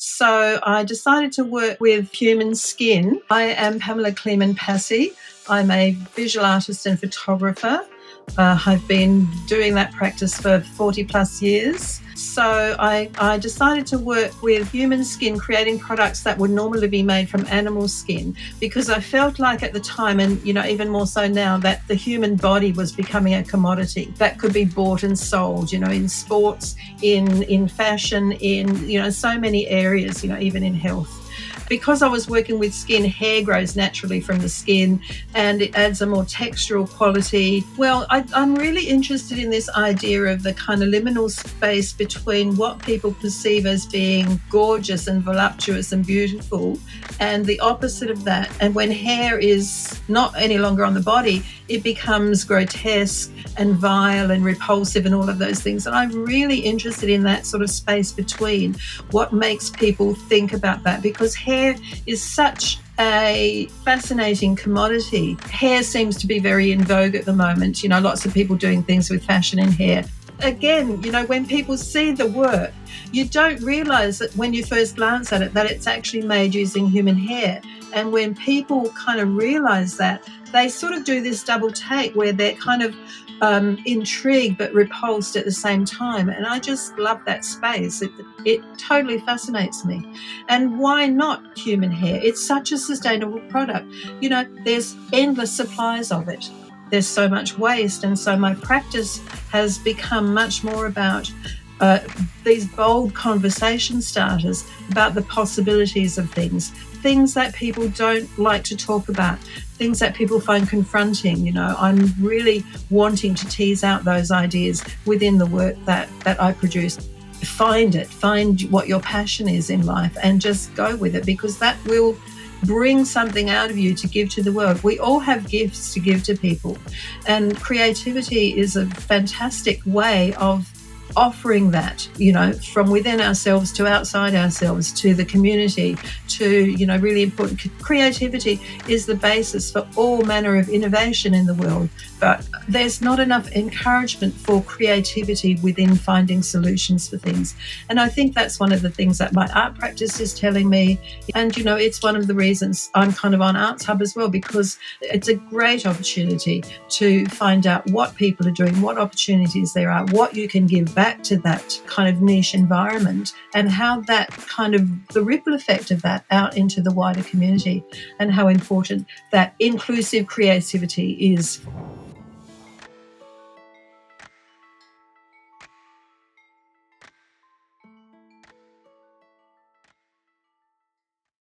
So I decided to work with human skin. I am Pamela Kleemann-Passi. I'm a visual artist and photographer. I've been doing that practice for 40 plus years. So I decided to work with human skin, creating products that would normally be made from animal skin, because I felt like at the time, and even more so now, that the human body was becoming a commodity that could be bought and sold, in sports, in fashion, in so many areas, even in health. Because I was working with skin, hair grows naturally from the skin and it adds a more textural quality. Well, I'm really interested in this idea of the kind of liminal space between what people perceive as being gorgeous and voluptuous and beautiful and the opposite of that. And when hair is not any longer on the body, it becomes grotesque and vile and repulsive and all of those things. And I'm really interested in that sort of space between what makes people think about that, because hair is such a fascinating commodity. Hair seems to be very in vogue at the moment. Lots of people doing things with fashion and hair. Again, when people see the work, you don't realize that when you first glance at it, that it's actually made using human hair. And when people kind of realize that, they sort of do this double take where they're kind of intrigued but repulsed at the same time. And I just love that space. It totally fascinates me. And why not human hair? It's such a sustainable product. There's endless supplies of it. There's so much waste. And so my practice has become much more about these bold conversation starters about the possibilities of things that people don't like to talk about, things that people find confronting. I'm really wanting to tease out those ideas within the work that I produce. Find what your passion is in life and just go with it, because that will bring something out of you to give to the world. We all have gifts to give to people, and creativity is a fantastic way of offering that, from within ourselves to outside ourselves to the community to, really important. Creativity is the basis for all manner of innovation in the world, but there's not enough encouragement for creativity within finding solutions for things. And I think that's one of the things that my art practice is telling me. And, it's one of the reasons I'm kind of on ArtsHub as well, because it's a great opportunity to find out what people are doing, what opportunities there are, what you can give back to that kind of niche environment, and how that kind of the ripple effect of that out into the wider community, and how important that inclusive creativity is.